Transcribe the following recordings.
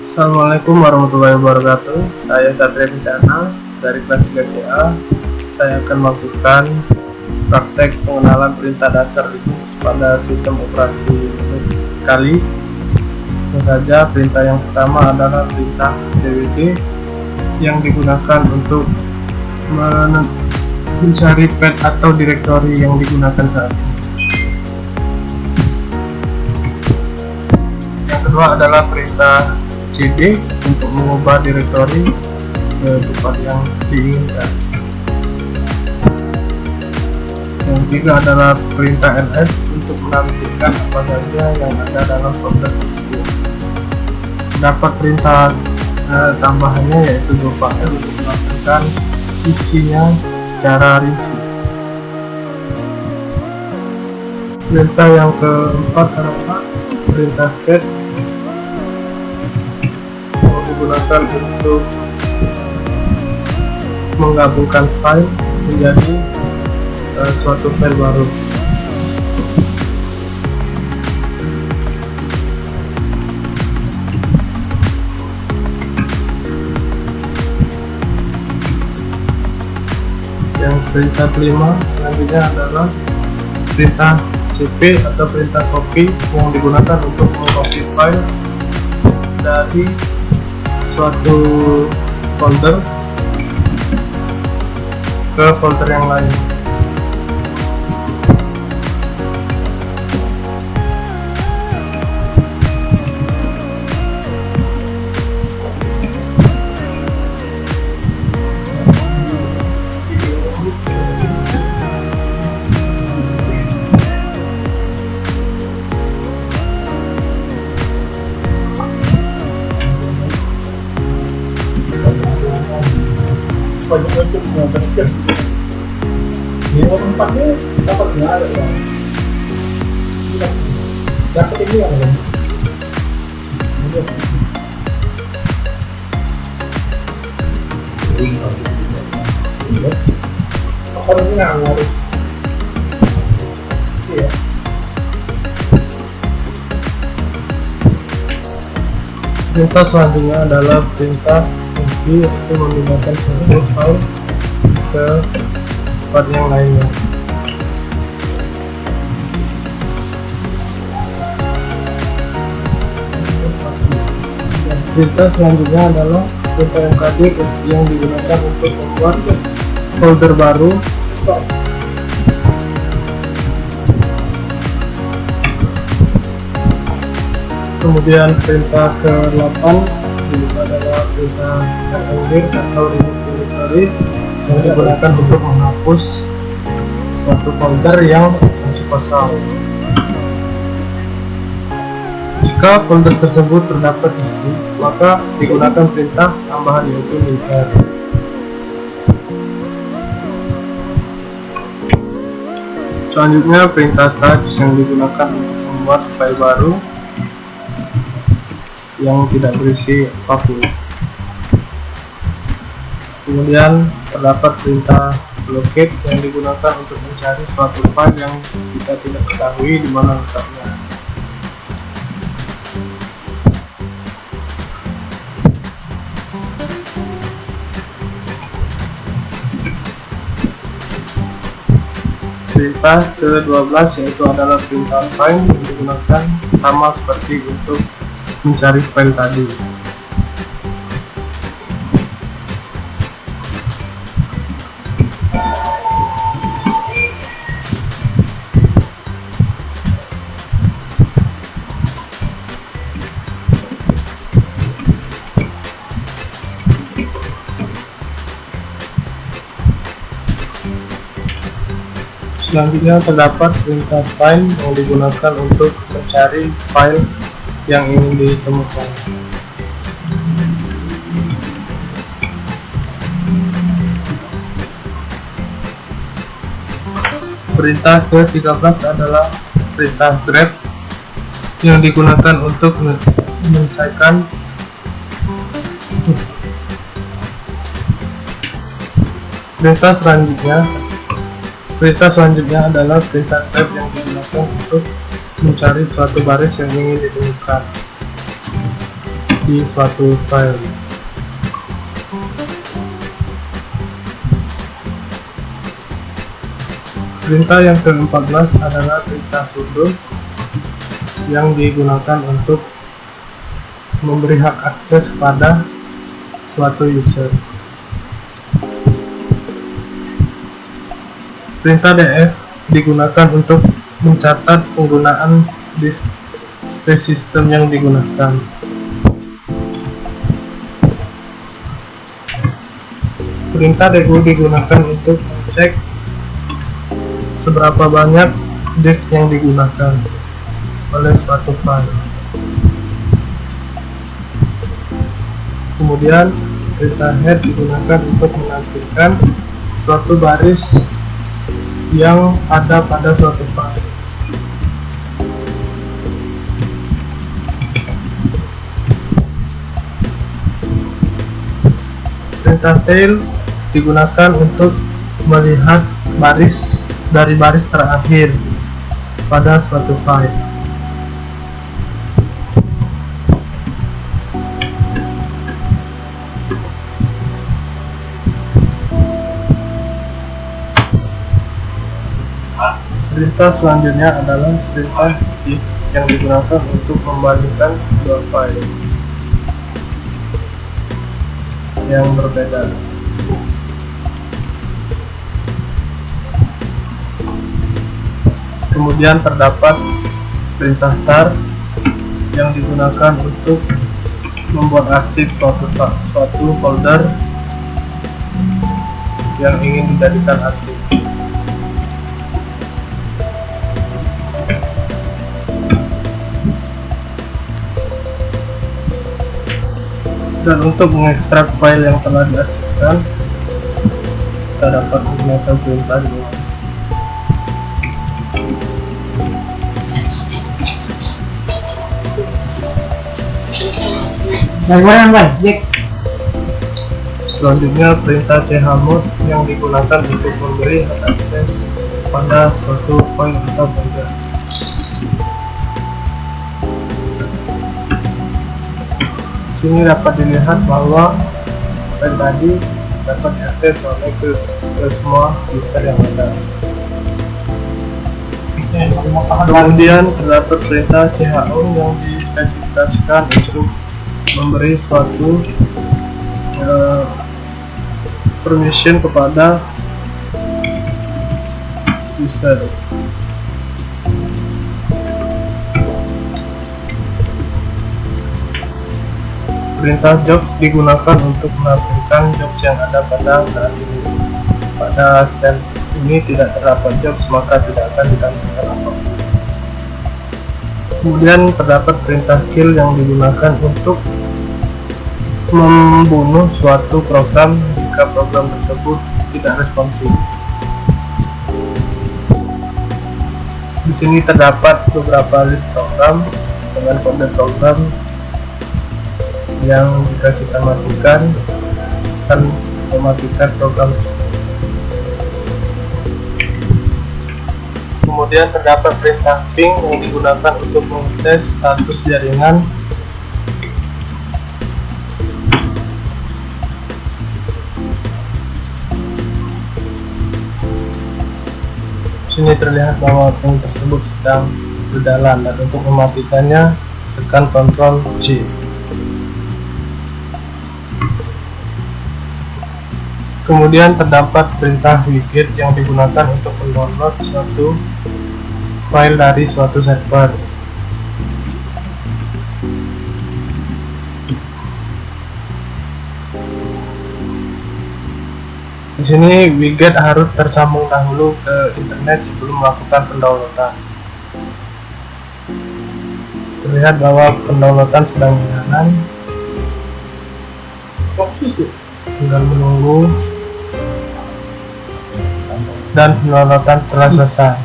Assalamualaikum warahmatullahi wabarakatuh. Saya Satria Bisana dari kelas 3CA. Saya akan melakukan praktek pengenalan perintah dasar Linux pada sistem operasi Linux kali. Tentu saja perintah yang pertama adalah perintah dwd yang digunakan untuk mencari path atau direktori yang digunakan saat ini. Yang kedua adalah perintah cd untuk mengubah direktori ke tempat yang diinginkan. Yang ketiga adalah perintah ls untuk menampilkan apa saja yang ada dalam folder tersebut. Dapat perintah tambahannya yaitu berupa L untuk menampilkan isinya secara rinci. Perintah yang keempat adalah perintah cat yang digunakan untuk menggabungkan file menjadi suatu file baru. Yang perintah kelima selanjutnya adalah perintah cp atau perintah copy yang digunakan untuk mengcopy file dari suatu folder ke folder yang lain. Banyak mengataskan di tempatnya dapat nggak ada ya, dapat ini yang ada apa ini yang harus iya. Perintah selanjutnya adalah perintah copy yaitu memindahkan suatu file ke tempat yang lainnya. Perintah selanjutnya adalah perintah mkd yang digunakan untuk membuat folder baru. Kemudian perintah ke-8 itu adalah perintah mengir atau remove directory yang digunakan untuk menghapus suatu folder yang masih kosong. Jika folder tersebut terdapat isi, maka digunakan perintah tambahan yaitu linker. Selanjutnya perintah touch yang digunakan untuk membuat file baru yang tidak berisi apapun. Kemudian terdapat perintah locate yang digunakan untuk mencari suatu file yang kita tidak ketahui di mana letaknya. Perintah ke-12 yaitu adalah perintah find yang digunakan sama seperti untuk mencari file tadi. Selanjutnya terdapat perintah find yang digunakan untuk mencari file yang ingin ditemukan. Perintah ke-13 adalah perintah grep yang digunakan untuk menyelesaikan Perintah selanjutnya adalah perintah grep yang digunakan untuk mencari suatu baris yang ingin ditemukan. di suatu file. Perintah yang ke-14 adalah perintah sudo yang digunakan untuk memberi hak akses kepada suatu user. Perintah df digunakan untuk mencatat penggunaan disk space system yang digunakan. Perintah du digunakan untuk mengecek seberapa banyak disk yang digunakan oleh suatu file. Kemudian perintah head digunakan untuk menampilkan suatu baris yang ada pada suatu file. Perintah tail digunakan untuk melihat baris dari baris terakhir pada suatu file. Perintah selanjutnya adalah perintah if yang digunakan untuk membandingkan dua file yang berbeda. Kemudian terdapat perintah tar yang digunakan untuk membuat arsip suatu folder yang ingin dijadikan arsip. Dan untuk mengekstrak file yang telah diarsipkan, kita dapat menggunakan perintah di bawah. Selanjutnya perintah chmod yang digunakan untuk memberi hak akses pada suatu file atau folder. Sini dapat dilihat bahwa file tadi dapat diakses oleh ke semua user yang ada. Kemudian terdapat perintah cho yang dispesifikasikan untuk memberi suatu permission kepada user. Perintah jobs digunakan untuk menampilkan jobs yang ada pada saat ini. Pada sel ini tidak terdapat jobs, maka tidak akan ditampilkan apapun. Kemudian terdapat perintah kill yang digunakan untuk membunuh suatu program jika program tersebut tidak responsif. Di sini terdapat beberapa list program dengan kode program yang jika kita matikan akan mematikan program tersebut. Kemudian terdapat perintah ping yang digunakan untuk mengetes status jaringan. Sini terlihat bahwa ping tersebut sedang berjalan, dan untuk mematikannya tekan Ctrl C. Kemudian terdapat perintah wget yang digunakan untuk mendownload suatu file dari suatu server. Di sini wget harus tersambung dahulu ke internet sebelum melakukan pendownloadan. Terlihat bahwa pendownloadan sedang berjalan. Tinggal menunggu dan pendownloadan telah selesai.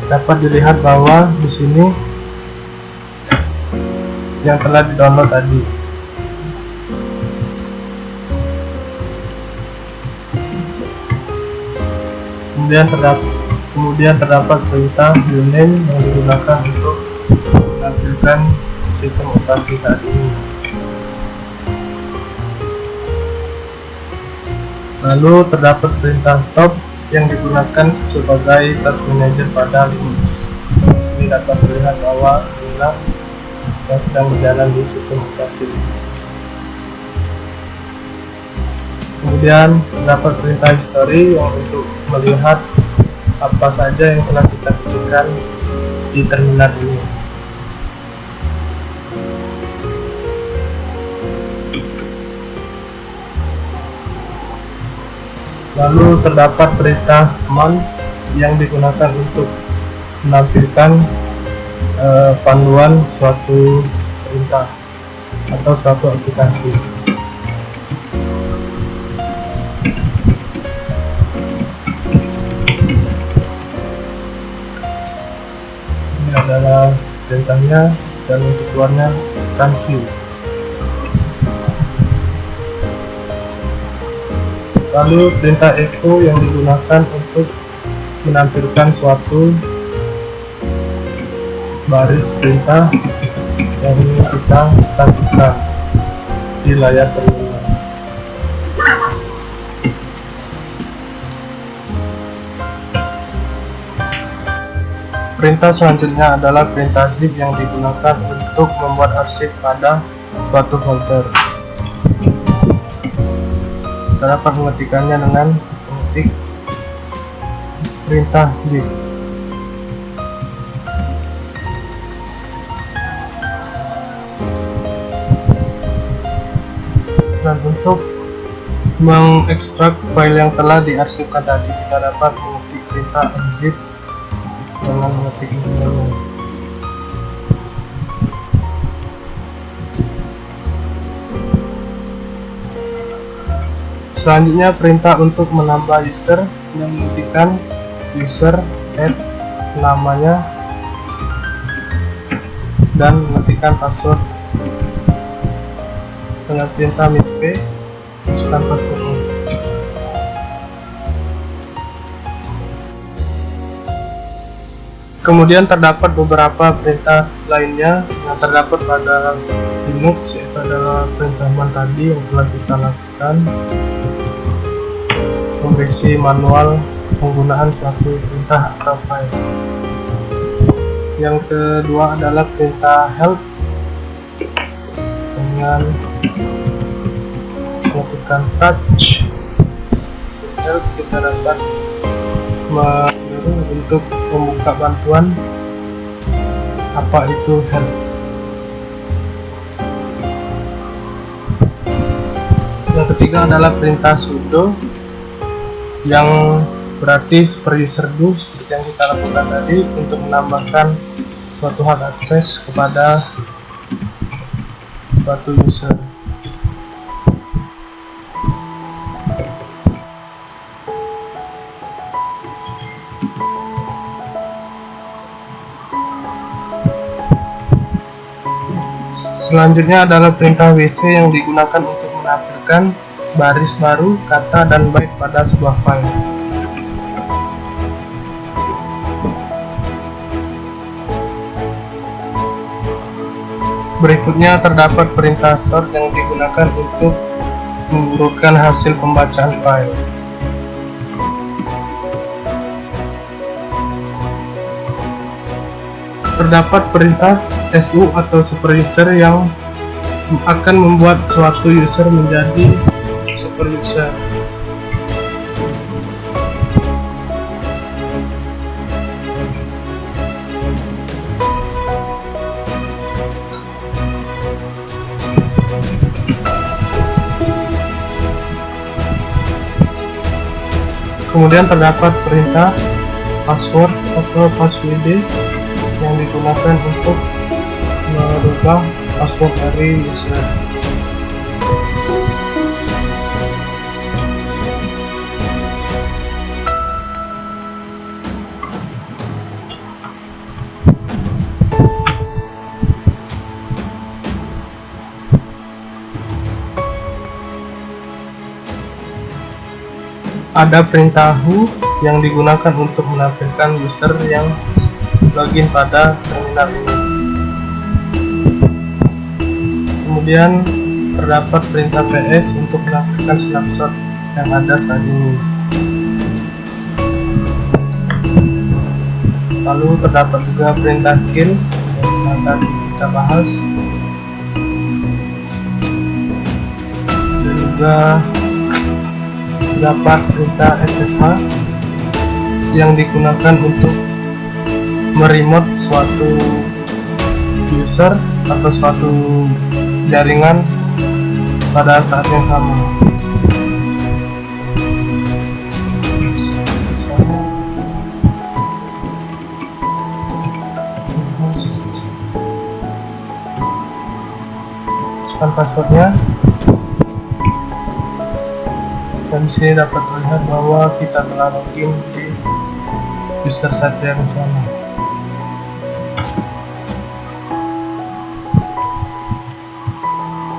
Dapat dilihat bahwa di sini yang telah didownload tadi. Kemudian terdapat perintah uname yang digunakan untuk menampilkan sistem operasi saat ini. Lalu terdapat perintah top yang digunakan sebagai task manager pada Linux. Di sini dapat terlihat bahwa inilah yang sedang berjalan di sistem operasi Linux. Kemudian terdapat perintah history yang untuk melihat apa saja yang telah kita ketikkan di terminal ini. Lalu terdapat perintah command yang digunakan untuk menampilkan panduan suatu perintah atau suatu aplikasi. Ini adalah perintahnya, dan untuk keluarnya run queue. Lalu perintah echo yang digunakan untuk menampilkan suatu baris perintah yang ingin kita tampilkan di layar terminal. Perintah selanjutnya adalah perintah zip yang digunakan untuk membuat arsip pada suatu folder. Kita dapat mengetikkannya dengan mengetik perintah zip. Dan untuk mengekstrak file yang telah diarsipkan tadi, kita dapat mengetik perintah unzip dengan mengetik ini. Selanjutnya perintah untuk menambah user yang mengetikkan user add namanya dan mengetikkan password dengan perintah -p masukkan password. Kemudian terdapat beberapa perintah lainnya yang terdapat pada Linux, yaitu adalah perintah man tadi yang telah kita lakukan, merevisi manual penggunaan suatu perintah atau file. Yang kedua adalah perintah help dengan melakukan touch. Help kita dapat menyuruh untuk membuka bantuan apa itu help. Yang ketiga adalah perintah sudo yang berarti super user do, seperti yang kita lakukan tadi, untuk menambahkan suatu hak akses kepada suatu user. Selanjutnya adalah perintah wc yang digunakan untuk menampilkan baris baru, kata, dan byte pada sebuah file. Berikutnya terdapat perintah sort yang digunakan untuk mengurutkan hasil pembacaan file. Terdapat perintah su atau super user yang akan membuat suatu user menjadi super user. Kemudian terdapat perintah password atau password yang digunakan untuk merubah password dari user. Ada perintah who yang digunakan untuk menampilkan user yang login pada terminal ini. Kemudian terdapat perintah ps untuk menampilkan snapshot yang ada saat ini. Lalu terdapat juga perintah kill yang tadi kita bahas, dan juga terdapat perintah SSH yang digunakan untuk meremote suatu user atau suatu jaringan pada saat yang sama. Masukkan passwordnya, dan di sini dapat terlihat bahwa kita telah login di user Satria Kencana.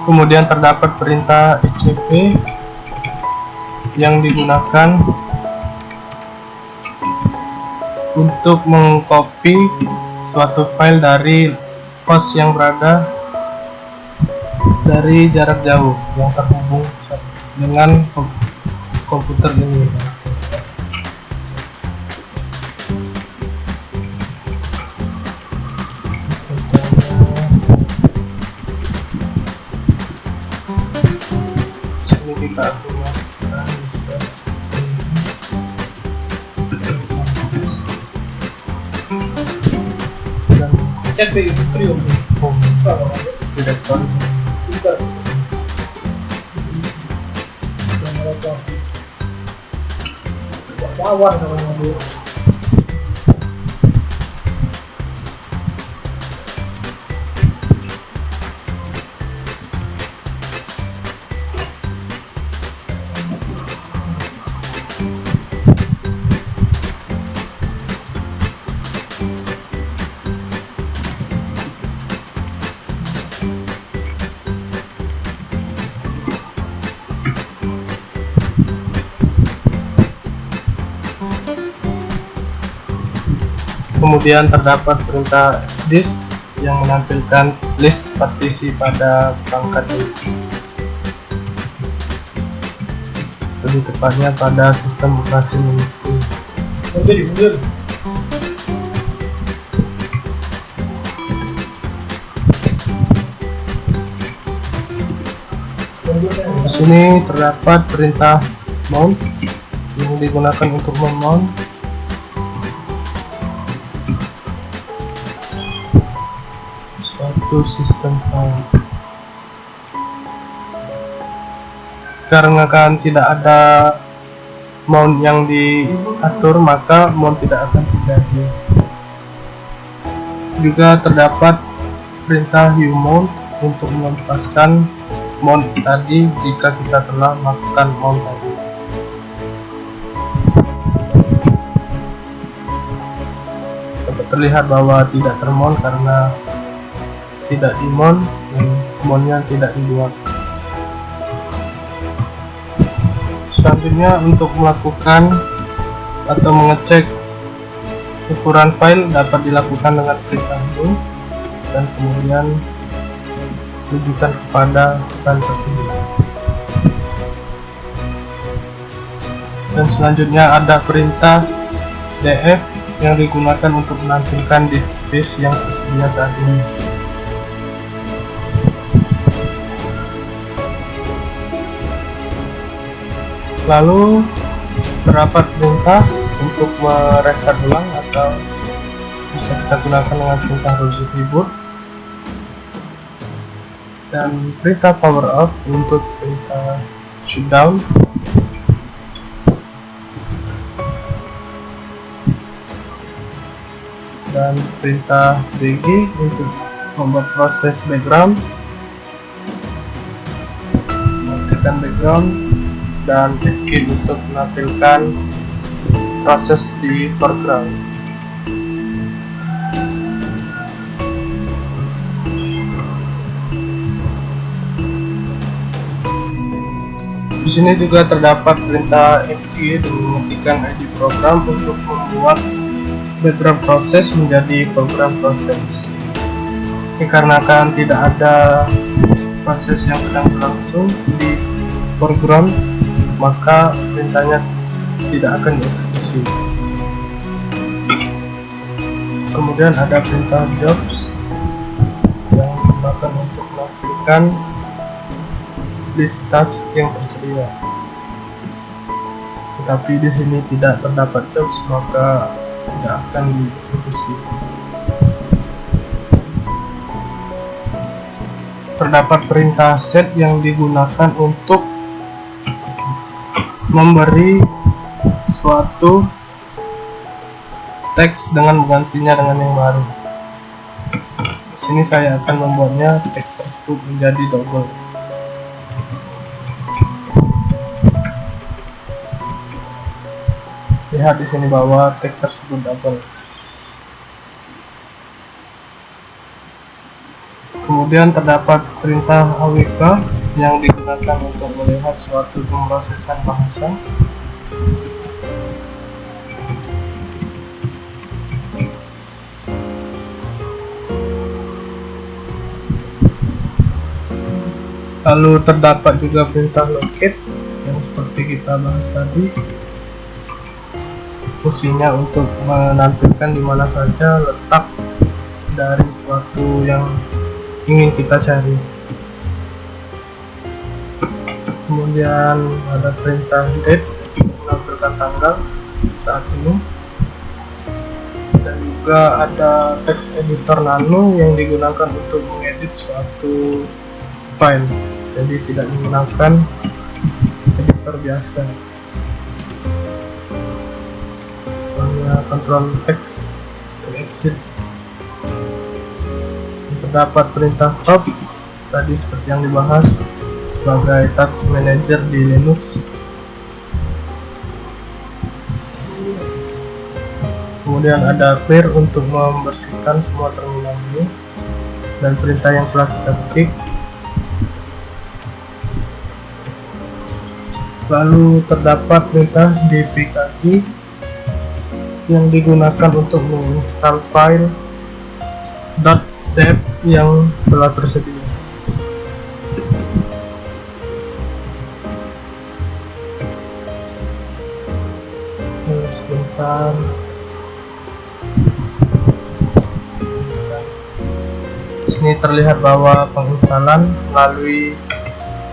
Kemudian terdapat perintah scp yang digunakan untuk mengcopy suatu file dari host yang berada dari jarak jauh yang terhubung dengan komputer ini. Sini kita masukkan user dan Chat Prium. direktur. Lawan namanya dulu. Kemudian terdapat perintah disk yang menampilkan list partisi pada perangkat ini, lebih tepatnya pada sistem operasi Linux ini. Mundur. Di sini terdapat perintah mount yang digunakan untuk memount suatu sistem file. Karena kan tidak ada mount yang diatur, maka mount tidak akan terjadi. Juga terdapat perintah umount untuk melepaskan mount tadi jika kita telah melakukan mount tadi. Dapat terlihat bahwa tidak termount karena tidak dimount dan mountnya tidak dibuat. Selanjutnya, untuk melakukan atau mengecek ukuran file dapat dilakukan dengan perintah new dan kemudian tujukan kepada file tersebut. Dan selanjutnya ada perintah df yang digunakan untuk menampilkan disk space yang tersedia saat ini. Lalu terdapat perintah untuk merestart ulang atau bisa kita gunakan dengan perintah reboot, dan perintah power off untuk perintah shutdown, dan perintah bg untuk membuat proses background, matikan background, dan escape untuk menampilkan proses di foreground. Di sini juga terdapat perintah fq dan mengetikkan id program untuk membuat background proses menjadi foreground proses. Dikarenakan tidak ada proses yang sedang berlangsung di foreground, maka perintahnya tidak akan dieksekusi. Kemudian ada perintah jobs yang digunakan untuk melakukan list task yang tersedia. Tetapi di sini tidak terdapat jobs, maka tidak akan dieksekusi. Terdapat perintah set yang digunakan untuk memberi suatu teks dengan menggantinya dengan yang baru. Di sini saya akan membuatnya teks tersebut menjadi double. Lihat di sini bahwa teks tersebut double. Kemudian terdapat perintah AWK yang digunakan untuk melihat suatu pemrosesan bahasa. Lalu terdapat juga perintah locate yang seperti kita bahas tadi. Fungsinya untuk menampilkan di mana saja letak dari suatu yang ingin kita cari. Kemudian ada perintah date menampilkan tanggal saat ini, dan juga ada text editor nano yang digunakan untuk mengedit suatu file, jadi tidak menggunakan editor biasa. Hanya control X untuk exit. Terdapat perintah top tadi seperti yang dibahas sebagai task manager di Linux. Kemudian ada clear untuk membersihkan semua terminal ini dan perintah yang telah kita ketik. Lalu terdapat perintah dpkg yang digunakan untuk menginstal file .deb yang telah tersedia. Sebentar. Sini terlihat bahwa penginstalan melalui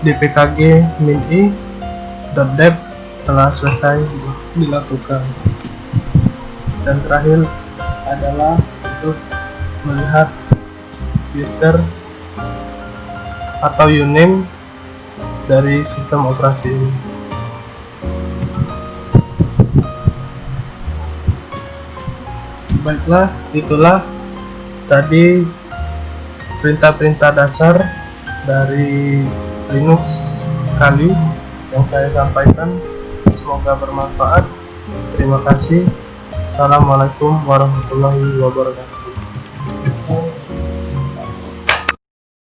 dpkg min.i.deb telah selesai dilakukan. Dan terakhir adalah untuk melihat user atau uname dari sistem operasi ini. Baiklah, itulah tadi perintah-perintah dasar dari Linux kali yang saya sampaikan. Semoga bermanfaat. Terima kasih. Assalamualaikum warahmatullahi wabarakatuh.